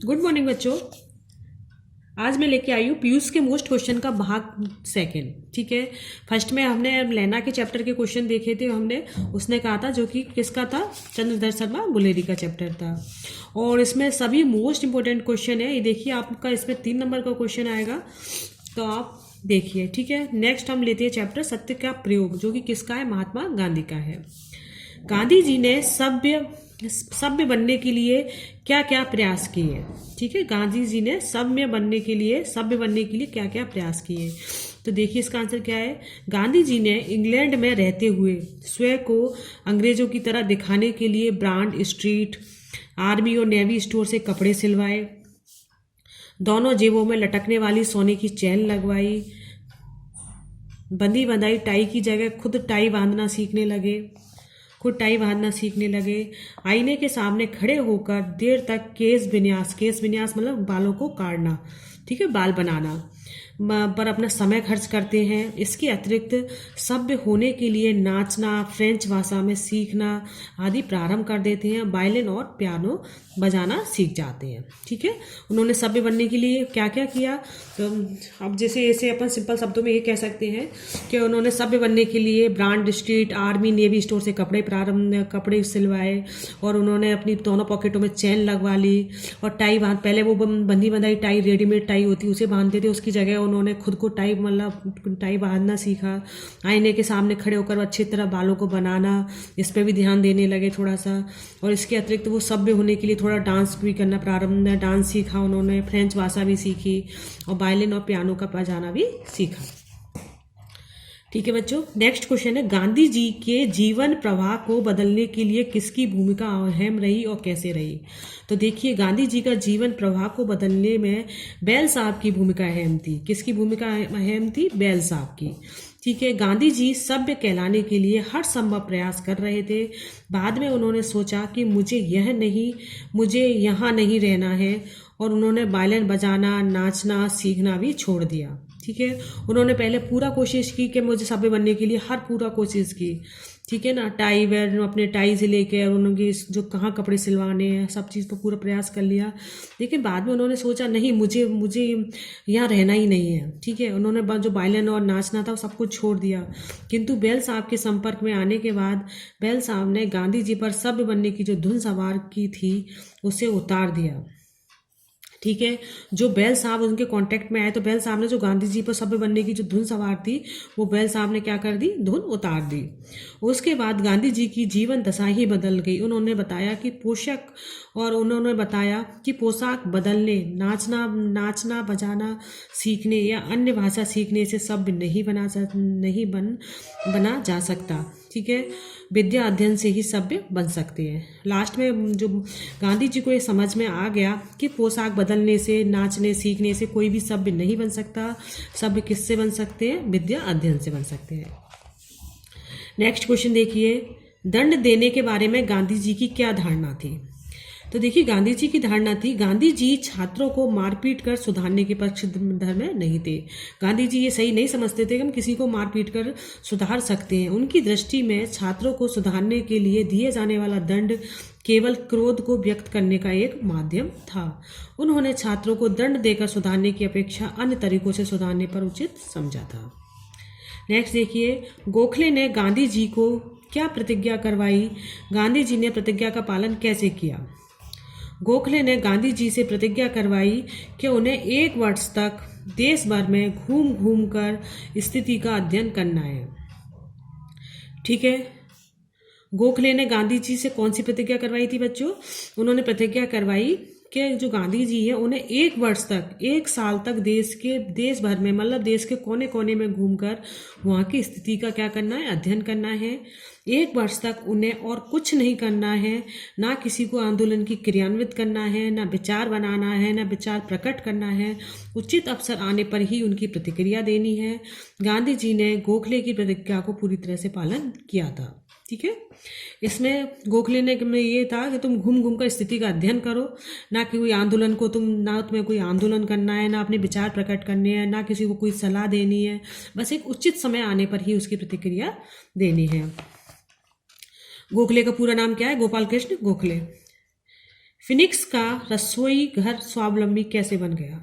Good morning बच्चों। आज मैं लेके आई हूँ पीयूष के मोस्ट क्वेश्चन का भाग सेकंड। ठीक है, फर्स्ट में हमने लेना के चैप्टर के क्वेश्चन देखे थे। हमने उसने कहा था जो कि किसका था, चंद्रधर शर्मा बुलेरी का चैप्टर था। और इसमें सभी मोस्ट इंपोर्टेंट क्वेश्चन है। ये देखिए आपका इसमें 3 नंबर का क्वेश्चन आएगा, तो आप देखिए। ठीक है, नेक्स्ट हम लेते हैं चैप्टर सत्य का प्रयोग, जो कि किसका है, महात्मा गांधी का है। गांधी जी ने सभ्य बनने के लिए क्या क्या प्रयास किए। ठीक है, गांधी जी ने सभ्य बनने के लिए क्या क्या प्रयास किए। तो देखिए इसका आंसर क्या है। गांधी जी ने इंग्लैंड में रहते हुए स्वयं को अंग्रेजों की तरह दिखाने के लिए ब्रांड स्ट्रीट, आर्मी और नेवी स्टोर से कपड़े सिलवाए, दोनों जेबों में लटकने वाली सोने की चैन लगवाई, बंदी बंधाई टाई की जगह खुद टाई बांधना सीखने लगे, आईने के सामने खड़े होकर देर तक केस विन्यास मतलब बालों को काटना, ठीक है, बाल बनाना पर अपना समय खर्च करते हैं। इसके अतिरिक्त सभ्य होने के लिए नाचना, फ्रेंच भाषा में सीखना आदि प्रारंभ कर देते हैं। वायलिन और पियानो बजाना सीख जाते हैं। ठीक है, उन्होंने सभ्य बनने के लिए क्या क्या किया। तो अब जैसे ऐसे अपन सिंपल शब्दों में ये कह सकते हैं कि उन्होंने सभ्य बनने के लिए brand street, army, navy store से कपड़े सिलवाए, और उन्होंने अपनी दोनों पॉकेटों में चैन लगवा ली, और टाई पहले वो बंधी बंधाई टाई, रेडीमेड टाई होती उसे बांधते थे, उसकी जगह उन्होंने खुद को टाई बांधना सीखा। आईने के सामने खड़े होकर अच्छी तरह बालों को बनाना, इस पर भी ध्यान देने लगे थोड़ा सा। और इसके अतिरिक्त वो सभ्य होने के लिए थोड़ा डांस भी करना प्रारंभ, डांस सीखा उन्होंने, फ्रेंच भाषा भी सीखी, और वायलिन और पियानो का बजाना भी सीखा। ठीक है बच्चों, नेक्स्ट क्वेश्चन है, गांधी जी के जीवन प्रवाह को बदलने के लिए किसकी भूमिका अहम रही और कैसे रही। तो देखिए गांधी जी का जीवन प्रवाह को बदलने में बैल साहब की भूमिका अहम थी। किसकी भूमिका अहम थी, बैल साहब की। ठीक है, गांधी जी सभ्य कहलाने के लिए हर संभव प्रयास कर रहे थे। बाद में उन्होंने सोचा कि मुझे यहाँ नहीं रहना है, और उन्होंने वायलिन बजाना, नाचना सीखना भी छोड़ दिया। ठीक है, उन्होंने पहले पूरा कोशिश की कि मुझे सभ्य बनने के लिए पूरा कोशिश की। ठीक है ना, टाई वेयर अपने टाई से लेके उनके जो कहाँ कपड़े सिलवाने हैं सब चीज़ पर पूरा प्रयास कर लिया। लेकिन बाद में उन्होंने सोचा नहीं, मुझे यहाँ रहना ही नहीं है। ठीक है, उन्होंने जो वायलिन और नाचना था वो सब कुछ छोड़ दिया। किंतु बैल साहब के संपर्क में आने के बाद बैल साहब ने गांधी जी पर सभ्य बनने की जो धुन सवार की थी उसे उतार दिया। ठीक है, जो बैल साहब उनके कांटेक्ट में आए तो बैल साहब ने जो गांधी जी पर सभ्य बनने की जो धुन सवार थी वो बैल साहब ने क्या कर दी, धुन उतार दी। उसके बाद गांधी जी की जीवन दशा ही बदल गई। उन्होंने बताया कि पोशाक बदलने, नाचना बजाना सीखने या अन्य भाषा सीखने से सभ्य नहीं बना जा सकता। ठीक है, विद्या अध्ययन से ही सभ्य बन सकते हैं। लास्ट में जो गांधी जी को ये समझ में आ गया कि पोशाक बदलने से, नाचने सीखने से कोई भी सभ्य नहीं बन सकता। सभ्य किससे बन सकते हैं, विद्या अध्ययन से बन सकते हैं। नेक्स्ट क्वेश्चन देखिए, दंड देने के बारे में गांधी जी की क्या धारणा थी। तो देखिए गांधी जी की धारणा थी, गांधी जी छात्रों को मारपीट कर सुधारने के पक्षधर में नहीं थे। गांधी जी ये सही नहीं समझते थे कि हम किसी को मारपीट कर सुधार सकते हैं। उनकी दृष्टि में छात्रों को सुधारने के लिए दिए जाने वाला दंड केवल क्रोध को व्यक्त करने का एक माध्यम था। उन्होंने छात्रों को दंड देकर सुधारने की अपेक्षा अन्य तरीकों से सुधारने पर उचित समझा था। नेक्स्ट देखिए, गोखले ने गांधी जी को क्या प्रतिज्ञा करवाई। गांधी जी ने प्रतिज्ञा का पालन कैसे किया। गोखले ने गांधी जी से प्रतिज्ञा करवाई कि उन्हें 1 वर्ष तक देश भर में घूम घूम कर स्थिति का अध्ययन करना है। ठीक है, गोखले ने गांधी जी से कौन सी प्रतिज्ञा करवाई थी बच्चों, उन्होंने प्रतिज्ञा करवाई कि जो गांधी जी है उन्हें 1 वर्ष तक, 1 साल तक देश भर में मतलब देश के कोने कोने में घूमकर वहाँ की स्थिति का क्या करना है, अध्ययन करना है। 1 वर्ष तक उन्हें और कुछ नहीं करना है, ना किसी को आंदोलन की क्रियान्वित करना है, ना विचार बनाना है, ना विचार प्रकट करना है। उचित अवसर आने पर ही उनकी प्रतिक्रिया देनी है। गांधी जी ने गोखले की प्रतिज्ञा को पूरी तरह से पालन किया था। ठीक है, इसमें गोखले ने में ये था कि तुम घूम घूम कर स्थिति का अध्ययन करो, ना कि कोई आंदोलन को ना तुम्हें कोई आंदोलन करना है, ना अपने विचार प्रकट करने हैं, ना किसी को कोई सलाह देनी है। बस एक उचित समय आने पर ही उसकी प्रतिक्रिया देनी है। गोखले का पूरा नाम क्या है, गोपाल कृष्ण गोखले। फिनिक्स का रसोई घर स्वावलंबी कैसे बन गया?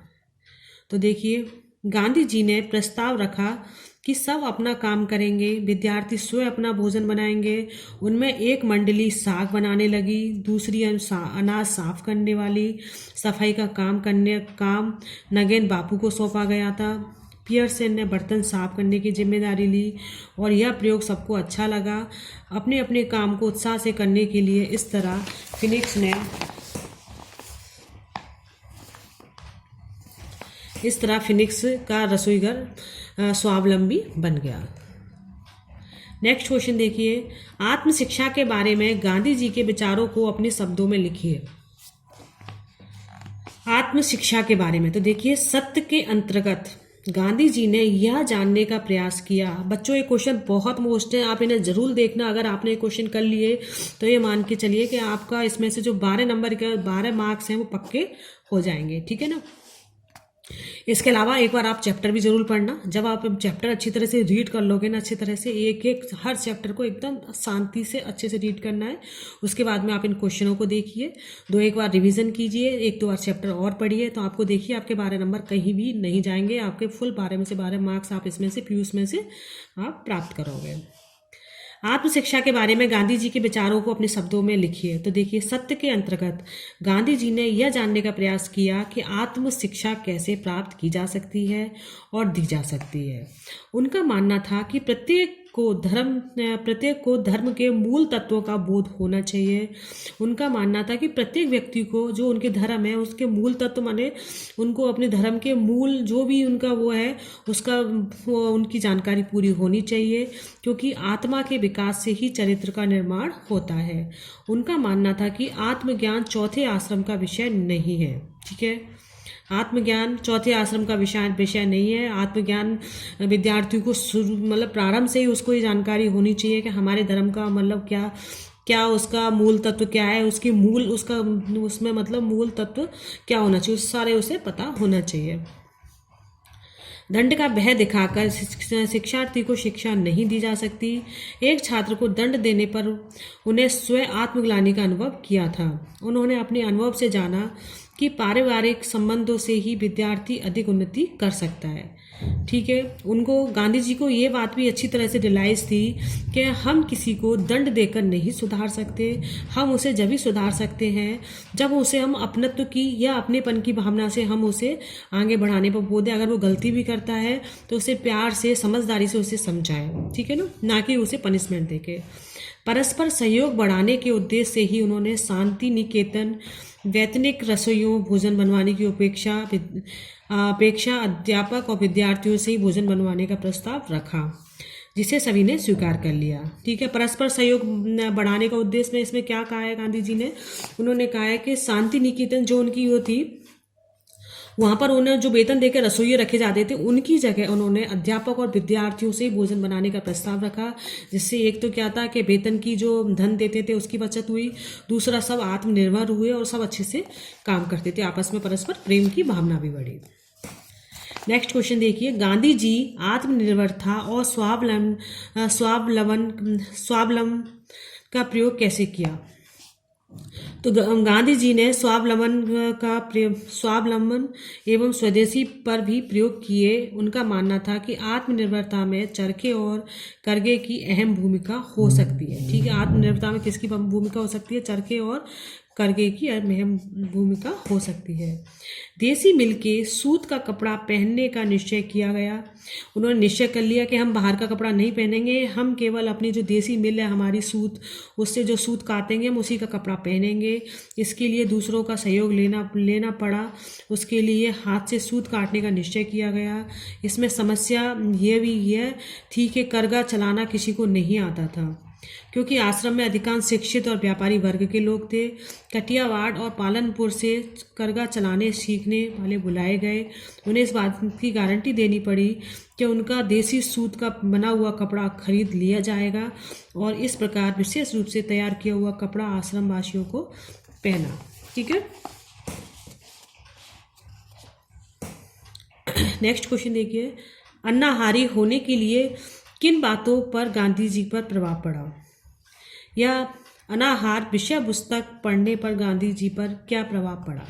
तो देखिए, गांधी जी ने प्रस्ताव रखा कि सब अपना काम करेंगे, विद्यार्थी स्वयं अपना भोजन बनाएंगे। उनमें एक मंडली साग बनाने लगी, दूसरी अनाज साफ करने वाली, सफाई का काम नगेन बापू को सौंपा गया था। पियरसन ने बर्तन साफ करने की जिम्मेदारी ली और यह प्रयोग सबको अच्छा लगा। अपने अपने काम को उत्साह से करने के लिए इस तरह फिनिक्स का रसोईघर स्वावलंबी बन गया। नेक्स्ट क्वेश्चन देखिए, आत्म शिक्षा के बारे में गांधी जी के विचारों को अपने शब्दों में लिखिए। आत्म शिक्षा के बारे में तो देखिए, सत्य के अंतर्गत गांधी जी ने यह जानने का प्रयास किया। बच्चों, ये क्वेश्चन बहुत मोस्ट है, आप इन्हें जरूर देखना। अगर आपने क्वेश्चन कर लिए तो ये मान के चलिए कि आपका इसमें से जो 12 नंबर के 12 मार्क्स हैं वो पक्के हो जाएंगे, ठीक है ना। इसके अलावा एक बार आप चैप्टर भी जरूर पढ़ना। जब आप चैप्टर अच्छी तरह से रीड कर लोगे ना, अच्छी तरह से एक एक हर चैप्टर को एकदम शांति से अच्छे से रीड करना है। उसके बाद में आप इन क्वेश्चनों को देखिए, एक बार रिवीजन कीजिए, 1-2 बार चैप्टर और पढ़िए, तो आपको देखिए आपके 12 नंबर कहीं भी नहीं जाएंगे। आपके फुल 12 में से 12 मार्क्स आप इसमें से पीयूष में से आप प्राप्त करोगे। आत्म शिक्षा के बारे में गांधी जी के विचारों को अपने शब्दों में लिखिए। तो देखिए, सत्य के अंतर्गत गांधी जी ने यह जानने का प्रयास किया कि आत्म शिक्षा कैसे प्राप्त की जा सकती है और दी जा सकती है। उनका मानना था कि प्रत्येक को धर्म के मूल तत्वों का बोध होना चाहिए। उनका मानना था कि प्रत्येक व्यक्ति को जो उनके धर्म है उसके मूल तत्व माने उनको अपने धर्म के मूल जो भी उनका वो है उसका उनकी जानकारी पूरी होनी चाहिए, क्योंकि आत्मा के विकास से ही चरित्र का निर्माण होता है। उनका मानना था कि आत्मज्ञान चौथे आश्रम का विषय नहीं है, ठीक है। आत्मज्ञान चौथे आश्रम का विषय नहीं है। आत्मज्ञान विद्यार्थियों को मतलब प्रारंभ से ही उसको ये जानकारी होनी चाहिए कि हमारे धर्म का मतलब क्या उसका मूल तत्व क्या है, उसमें मतलब मूल तत्व क्या होना चाहिए, सारे उसे पता होना चाहिए। दंड का भय दिखाकर शिक्षार्थी को शिक्षा नहीं दी जा सकती। एक छात्र को दंड देने पर उन्हें स्वयं आत्मग्लानि का अनुभव किया था। उन्होंने अपने अनुभव से जाना कि पारिवारिक संबंधों से ही विद्यार्थी अधिक उन्नति कर सकता है, ठीक है। उनको गांधी जी को ये बात भी अच्छी तरह से रियलाइज थी कि हम किसी को दंड देकर नहीं सुधार सकते। हम उसे जब भी सुधार सकते हैं जब उसे हम अपनत्व की या अपनेपन की भावना से हम उसे आगे बढ़ाने पर बोल दें। अगर वो गलती भी करता है तो उसे प्यार से समझदारी से उसे समझाएं, ठीक है ना कि उसे पनिशमेंट देके। परस्पर सहयोग बढ़ाने के उद्देश्य से ही उन्होंने शांति निकेतन वैतनिक रसोइयों भोजन बनवाने की अपेक्षा अध्यापक और विद्यार्थियों से ही भोजन बनवाने का प्रस्ताव रखा, जिसे सभी ने स्वीकार कर लिया, ठीक है। परस्पर सहयोग बढ़ाने का उद्देश्य में इसमें क्या कहा है गांधी जी ने? उन्होंने कहा है कि शांति निकेतन जो उनकी वो थी, वहाँ पर उन्हें जो वेतन देकर रसोइये रखे जाते थे उनकी जगह उन्होंने अध्यापक और विद्यार्थियों से भोजन बनाने का प्रस्ताव रखा, जिससे एक तो क्या था कि वेतन की जो धन देते थे उसकी बचत हुई, दूसरा सब आत्मनिर्भर हुए और सब अच्छे से काम करते थे, आपस में परस्पर प्रेम की भावना भी बढ़ी। नेक्स्ट क्वेश्चन देखिए, गांधी जी आत्मनिर्भरता और स्वावलंबन का प्रयोग कैसे किया? तो गांधी जी ने स्वावलंबन एवं स्वदेशी पर भी प्रयोग किए। उनका मानना था कि आत्मनिर्भरता में चरखे और करघे की अहम भूमिका हो सकती है, ठीक है। आत्मनिर्भरता में किसकी भूमिका हो सकती है? चरखे और करघे की अहम भूमिका हो सकती है। देसी मिल के सूत का कपड़ा पहनने का निश्चय किया गया। उन्होंने निश्चय कर लिया कि हम बाहर का कपड़ा नहीं पहनेंगे, हम केवल अपनी जो देसी मिल है हमारी सूत, उससे जो सूत काटेंगे हम उसी का कपड़ा पहनेंगे। इसके लिए दूसरों का सहयोग लेना पड़ा। उसके लिए हाथ से सूत काटने का निश्चय किया गया। इसमें समस्या यह थी कि करघा चलाना किसी को नहीं आता था, क्योंकि आश्रम में अधिकांश शिक्षित और व्यापारी वर्ग के लोग थे। कटियावाड़ और पालनपुर से करघा चलाने सीखने वाले बुलाए गए। उन्हें इस बात की गारंटी देनी पड़ी कि उनका देसी सूत का बना हुआ कपड़ा खरीद लिया जाएगा, और इस प्रकार विशेष रूप से तैयार किया हुआ कपड़ा आश्रम वासियों को पहना, ठीक है। नेक्स्ट क्वेश्चन देखिए, अन्नाहारी होने के लिए किन बातों पर गांधी जी पर प्रभाव पड़ा? या अनाहार विषय पुस्तक पढ़ने पर गांधी जी पर क्या प्रभाव पड़ा?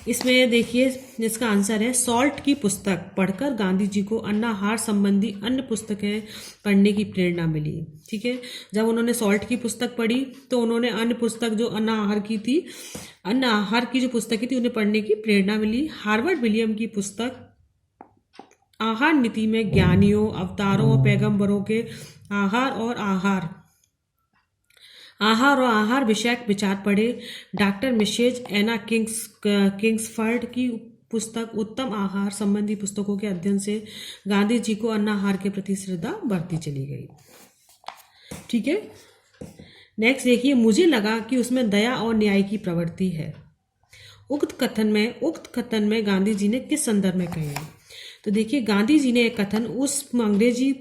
इसमें देखिए इसका आंसर है सॉल्ट की पुस्तक पढ़कर गांधी जी को अनाहार संबंधी अन्य पुस्तकें पढ़ने की प्रेरणा मिली। ठीक है, जब उन्होंने सॉल्ट की पुस्तक पढ़ी तो उन्होंने अन्य पुस्तक जो अनाहार की थी, अनाहार की जो पुस्तकें थी उन्हें पढ़ने की प्रेरणा मिली। हार्वर्ड विलियम की पुस्तक आहार नीति में ज्ञानियों, अवतारों और पैगंबरों के आहार और आहार विषयक विचार पढ़े। डॉक्टर मिशेज एना किंग्सफर्ड की पुस्तक उत्तम आहार संबंधी पुस्तकों के अध्ययन से गांधी जी को अनाहार के प्रति श्रद्धा बढ़ती चली गई। ठीक है, नेक्स्ट देखिए, मुझे लगा कि उसमें दया और न्याय की प्रवृत्ति है। उक्त कथन में गांधी जी ने किस संदर्भ में कहे हैं? तो देखिए, गांधी जी ने एक कथन उस अंग्रेजी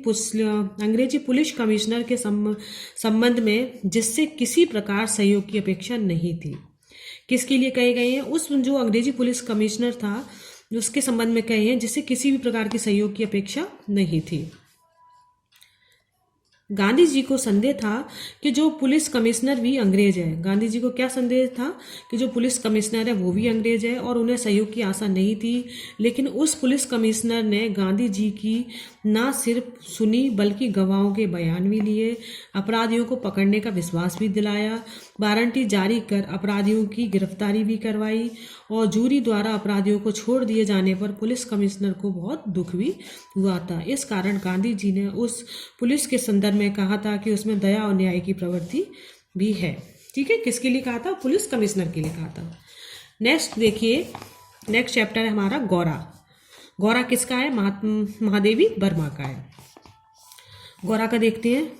पुलिस कमिश्नर के संबंध में जिससे किसी प्रकार सहयोग की अपेक्षा नहीं थी, किसके लिए कहे गए हैं? उस जो अंग्रेजी पुलिस कमिश्नर था उसके संबंध में कहे हैं जिससे किसी भी प्रकार की सहयोग की अपेक्षा नहीं थी। गांधी जी को संदेह था कि जो पुलिस कमिश्नर भी अंग्रेज है। गांधी जी को क्या संदेह था कि जो पुलिस कमिश्नर है वो भी अंग्रेज है और उन्हें सहयोग की आशा नहीं थी। लेकिन उस पुलिस कमिश्नर ने गांधी जी की ना सिर्फ सुनी बल्कि गवाहों के बयान भी लिए, अपराधियों को पकड़ने का विश्वास भी दिलाया, वारंटी जारी कर अपराधियों की गिरफ्तारी भी करवाई और जूरी द्वारा अपराधियों को छोड़ दिए जाने पर पुलिस कमिश्नर को बहुत दुख भी हुआ था। इस कारण गांधी जी ने उस पुलिस के संदर्भ में कहा था कि उसमें दया और न्याय की प्रवृत्ति भी है। ठीक है, किसके लिए कहा था? पुलिस कमिश्नर के लिए कहा था। नेक्स्ट देखिए, नेक्स्ट चैप्टर है हमारा गौरा। गौरा किसका है? महादेवी वर्मा का है। गौरा का देखते हैं।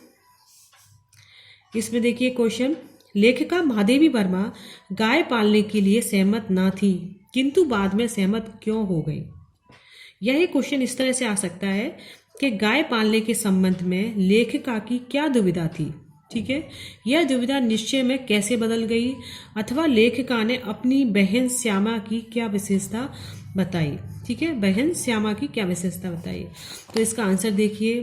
इसमें देखिए क्वेश्चन, लेखिका महादेवी वर्मा गाय पालने के लिए सहमत ना थी किंतु बाद में सहमत क्यों हो गई? यह क्वेश्चन इस तरह से आ सकता है कि गाय पालने के संबंध में लेखिका की क्या दुविधा थी। ठीक है, यह दुविधा निश्चय में कैसे बदल गई, अथवा लेखिका ने अपनी बहन श्यामा की क्या विशेषता बताई। ठीक है, बहन श्यामा की क्या विशेषता बताई? तो इसका आंसर देखिए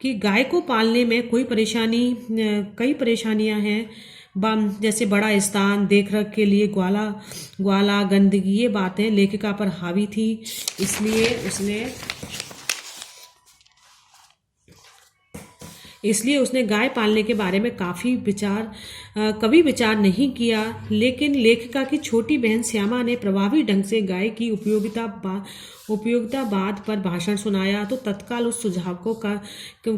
कि गाय को पालने में कई परेशानियां हैं, जैसे बड़ा स्थान, देखरेख के लिए ग्वाला, गंदगी, ये बातें लेखिका पर हावी थी। इसलिए उसने गाय पालने के बारे में कभी विचार नहीं किया। लेकिन लेखिका की छोटी बहन श्यामा ने प्रभावी ढंग से गाय की उपयोगितावाद पर भाषण सुनाया तो तत्काल उस सुझाव को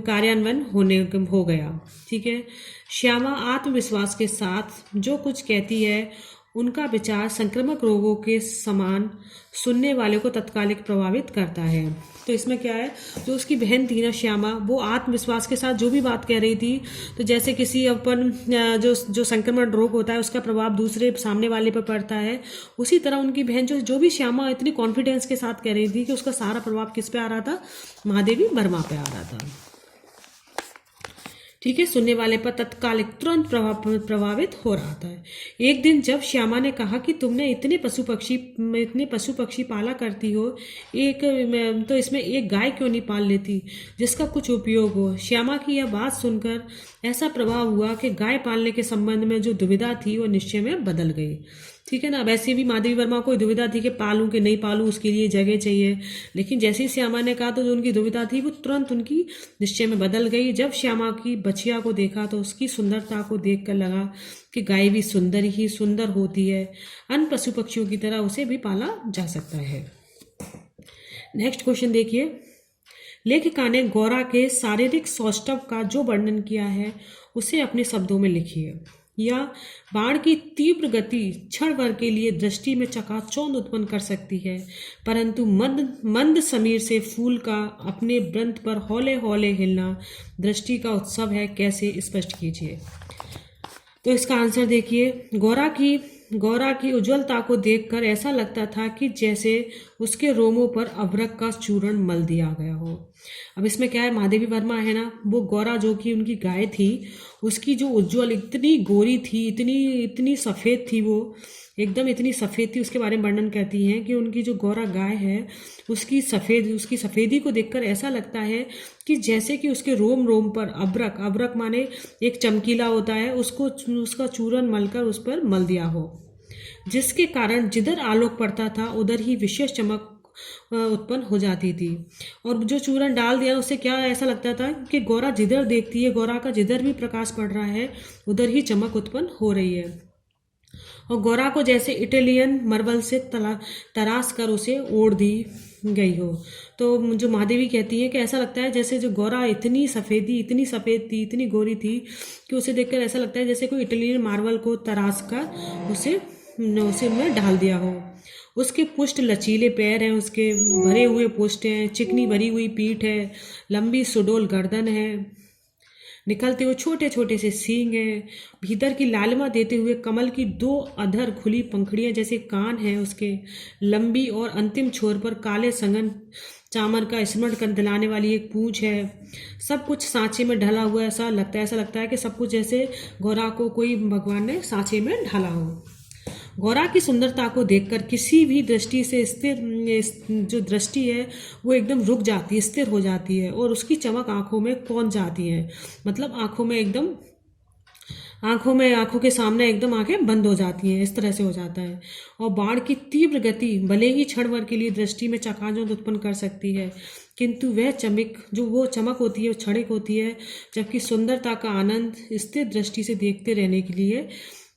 कार्यान्वयन हो गया। ठीक है, श्यामा आत्मविश्वास के साथ जो कुछ कहती है उनका विचार संक्रामक रोगों के समान सुनने वाले को तत्कालिक प्रभावित करता है। तो इसमें क्या है, जो उसकी बहन थी ना श्यामा, वो आत्मविश्वास के साथ जो भी बात कह रही थी, तो जैसे किसी जो संक्रमण रोग होता है उसका प्रभाव दूसरे सामने वाले पर पड़ता है, उसी तरह उनकी बहन जो भी श्यामा इतनी कॉन्फिडेंस के साथ कह रही थी कि उसका सारा प्रभाव किस पे आ रहा था? महादेवी वर्मा पे आ रहा था। ठीक है, सुनने वाले पर तत्कालिक तुरंत प्रभावित हो रहा था। एक दिन जब श्यामा ने कहा कि तुमने इतने पशु पक्षी पाला करती हो, तो इसमें एक गाय क्यों नहीं पाल लेती जिसका कुछ उपयोग हो? श्यामा की यह बात सुनकर ऐसा प्रभाव हुआ कि गाय पालने के संबंध में जो दुविधा थी वो निश्चय में बदल गई। ठीक है ना, वैसे भी माधवी वर्मा को दुविधा थी कि पालूं कि नहीं पालूं, उसके लिए जगह चाहिए। लेकिन जैसे ही श्यामा ने कहा तो जो उनकी दुविधा थी वो तुरंत उनकी निश्चय में बदल गई। जब श्यामा की बछिया को देखा तो उसकी सुंदरता को देखकर लगा कि गाय भी सुंदर होती है, अन्य पशु पक्षियों की तरह उसे भी पाला जा सकता है। नेक्स्ट क्वेश्चन देखिए, लेखिका ने गौरा के शारीरिक सौष्ठव का जो वर्णन किया है उसे अपने शब्दों में लिखिए। या बाण की तीव्र गति क्षण भर के लिए दृष्टि में चकाचौंध उत्पन्न कर सकती है, परंतु मंद समीर से फूल का अपने वृंत पर हौले हौले हिलना दृष्टि का उत्सव है, कैसे स्पष्ट कीजिए। तो इसका आंसर देखिए, गौरा की उज्ज्वलता को देखकर ऐसा लगता था कि जैसे उसके रोमों पर अभ्रक का चूर्ण मल दिया गया हो। अब इसमें क्या है, महादेवी वर्मा है ना, वो गौरा जो कि उनकी गाय थी, उसकी जो उज्ज्वल इतनी गोरी थी, इतनी सफ़ेद थी, वो एकदम इतनी सफ़ेद थी, उसके बारे में वर्णन करती हैं कि उनकी जो गौरा गाय है उसकी सफ़ेदी को देखकर ऐसा लगता है कि जैसे कि उसके रोम रोम पर अबरक माने एक चमकीला होता है, उसका चूरन मलकर उस पर मल दिया हो, जिसके कारण जिधर आलोक पड़ता था उधर ही विशेष चमक उत्पन्न हो जाती थी। और जो चूरन डाल दिया उससे क्या ऐसा लगता था कि गौरा जिधर देखती है, गौरा का जिधर भी प्रकाश पड़ रहा है उधर ही चमक उत्पन्न हो रही है, और गौरा को जैसे इटालियन मार्बल से तराश कर उसे ओढ़ दी गई हो। तो जो महादेवी कहती है कि ऐसा लगता है जैसे जो गौरा इतनी सफ़ेद थी, इतनी गोरी थी कि उसे देखकर ऐसा लगता है जैसे कोई इटालियन मार्बल को तराश कर उसे में डाल दिया हो। उसके पुष्ट लचीले पैर हैं, उसके भरे हुए पुष्ट हैं, चिकनी भरी हुई पीठ है, लंबी सुडौल गर्दन है, निकलते हुए छोटे छोटे से सींग हैं, भीतर की लालिमा देते हुए कमल की 2 अधर खुली पंखुड़ियां जैसे कान हैं उसके, लंबी और अंतिम छोर पर काले संगन चामर का स्मरण दिलाने वाली एक पूंछ है। सब कुछ सांचे में ढला हुआ ऐसा लगता है कि सब कुछ जैसे गौरा को कोई भगवान ने सांचे में ढाला हो। गौरा की सुंदरता को देखकर किसी भी दृष्टि से जो दृष्टि है वो एकदम रुक जाती है, स्थिर हो जाती है, और उसकी चमक आंखों में कौंध जाती है, मतलब आंखों के सामने एकदम आंखें बंद हो जाती हैं, इस तरह से हो जाता है। और बाण की तीव्र गति भले ही क्षण भर के लिए दृष्टि में चकाचौंध उत्पन्न कर सकती है, किंतु वो चमक होती है वो क्षणिक होती है, जबकि सुंदरता का आनंद स्थिर दृष्टि से देखते रहने के लिए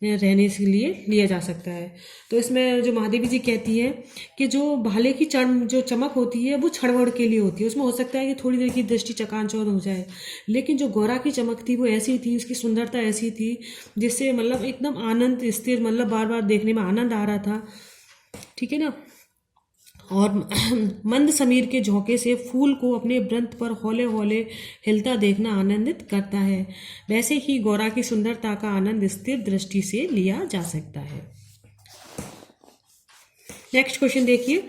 लिया जा सकता है। तो इसमें जो महादेवी जी कहती है कि जो भाले की जो चमक होती है वो क्षणभर के लिए होती है, उसमें हो सकता है कि थोड़ी देर की दृष्टि चकाचौंध हो जाए, लेकिन जो गौरा की चमक थी वो ऐसी थी, उसकी सुंदरता ऐसी थी जिससे मतलब एकदम आनंद स्थिर, मतलब बार बार देखने में आनंद आ रहा था, ठीक है ना। और मंद समीर के झोंके से फूल को अपने वृंत पर हौले हौले हिलता देखना आनंदित करता है, वैसे ही गौरा की सुंदरता का आनंद स्थिर दृष्टि से लिया जा सकता है। नेक्स्ट क्वेश्चन देखिए,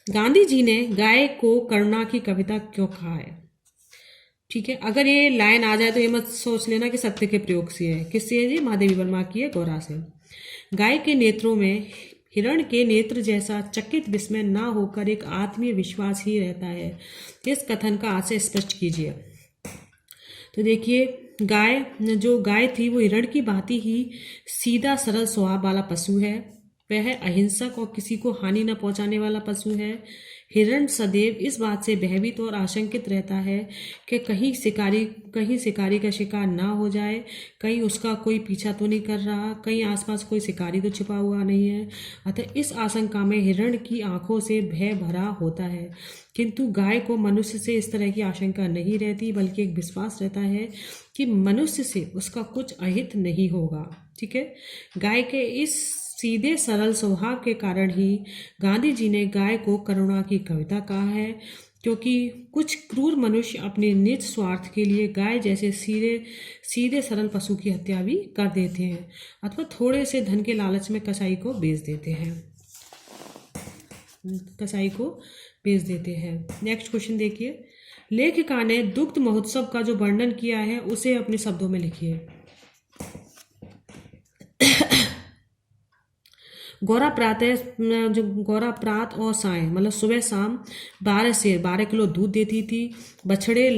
गांधी जी ने गाय को करुणा की कविता क्यों कहा है? ठीक है, अगर ये लाइन आ जाए तो ये मत सोच लेना कि सत्य के प्रयोग से है। किससे है जी? महादेवी वर्मा की है, गौरा से। गाय के नेत्रों में हिरण के नेत्र जैसा चकित विस्मय ना होकर एक आत्मीय विश्वास ही रहता है। इस कथन का आशय स्पष्ट कीजिए। तो देखिए, जो गाय थी वो हिरण की भांति ही सीधा सरल स्वभाव वाला पशु है। वह अहिंसक और किसी को हानि न पहुंचाने वाला पशु है। हिरण सदैव इस बात से भयभीत और आशंकित रहता है कि कहीं शिकारी का शिकार ना हो जाए, कहीं उसका कोई पीछा तो नहीं कर रहा, कहीं आसपास कोई शिकारी तो छिपा हुआ नहीं है। अतः इस आशंका में हिरण की आंखों से भय भरा होता है, किंतु गाय को मनुष्य से इस तरह की आशंका नहीं रहती, बल्कि एक विश्वास रहता है कि मनुष्य से उसका कुछ अहित नहीं होगा। ठीक है, गाय के इस सीधे सरल स्वभाव के कारण ही गांधी जी ने गाय को करुणा की कविता कहा है, क्योंकि कुछ क्रूर मनुष्य अपने निज स्वार्थ के लिए गाय जैसे सीधे सरल पशु की हत्या भी कर देते हैं, अथवा थोड़े से धन के लालच में कसाई को बेच देते हैं। नेक्स्ट क्वेश्चन देखिए, लेखिका ने दुग्ध महोत्सव का जो वर्णन किया है उसे अपने शब्दों में लिखिए। गौरा प्रात और साय मतलब सुबह शाम 12 किलो दूध देती थी। बछड़े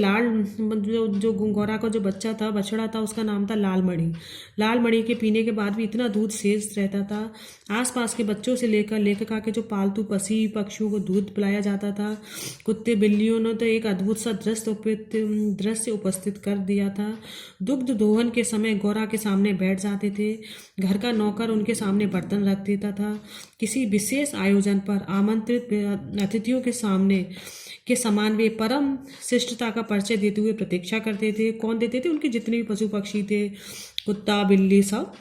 जो गौरा का जो बछड़ा था उसका नाम था लालमणि के पीने के बाद भी इतना दूध शेष रहता था। आसपास के बच्चों से लेकर लेखिका के जो पालतू पक्षियों को दूध पिलाया जाता था। कुत्ते बिल्लियों ने तो एक अद्भुत सा दृश्य उपस्थित कर दिया था। दुग्ध दोहन के समय गौरा के सामने बैठ जाते थे। घर का नौकर उनके सामने बर्तन रख देता था। किसी विशेष आयोजन पर आमंत्रित अतिथियों के समान वे परम शिष्टता का परिचय देते हुए प्रतीक्षा करते थे। कौन देते थे? उनके जितने भी पशु पक्षी थे, कुत्ता बिल्ली सब।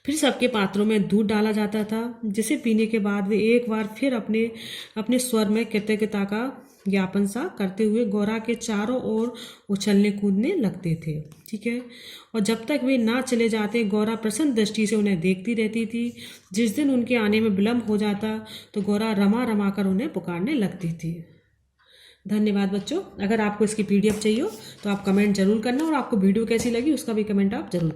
फिर सबके पात्रों में दूध डाला जाता था, जिसे पीने के बाद वे एक बार फिर अपने स्वर में कृतज्ञता का ज्ञापन सा करते हुए गौरा के चारों ओर उछलने कूदने लगते थे। ठीक है, और जब तक वे ना चले जाते गौरा प्रसन्न दृष्टि से उन्हें देखती रहती थी। जिस दिन उनके आने में विलम्ब हो जाता तो गौरा रमा कर उन्हें पुकारने लगती थी। धन्यवाद बच्चों। अगर आपको इसकी PDF चाहिए हो तो आप कमेंट जरूर करना, और आपको वीडियो कैसी लगी उसका भी कमेंट आप जरूर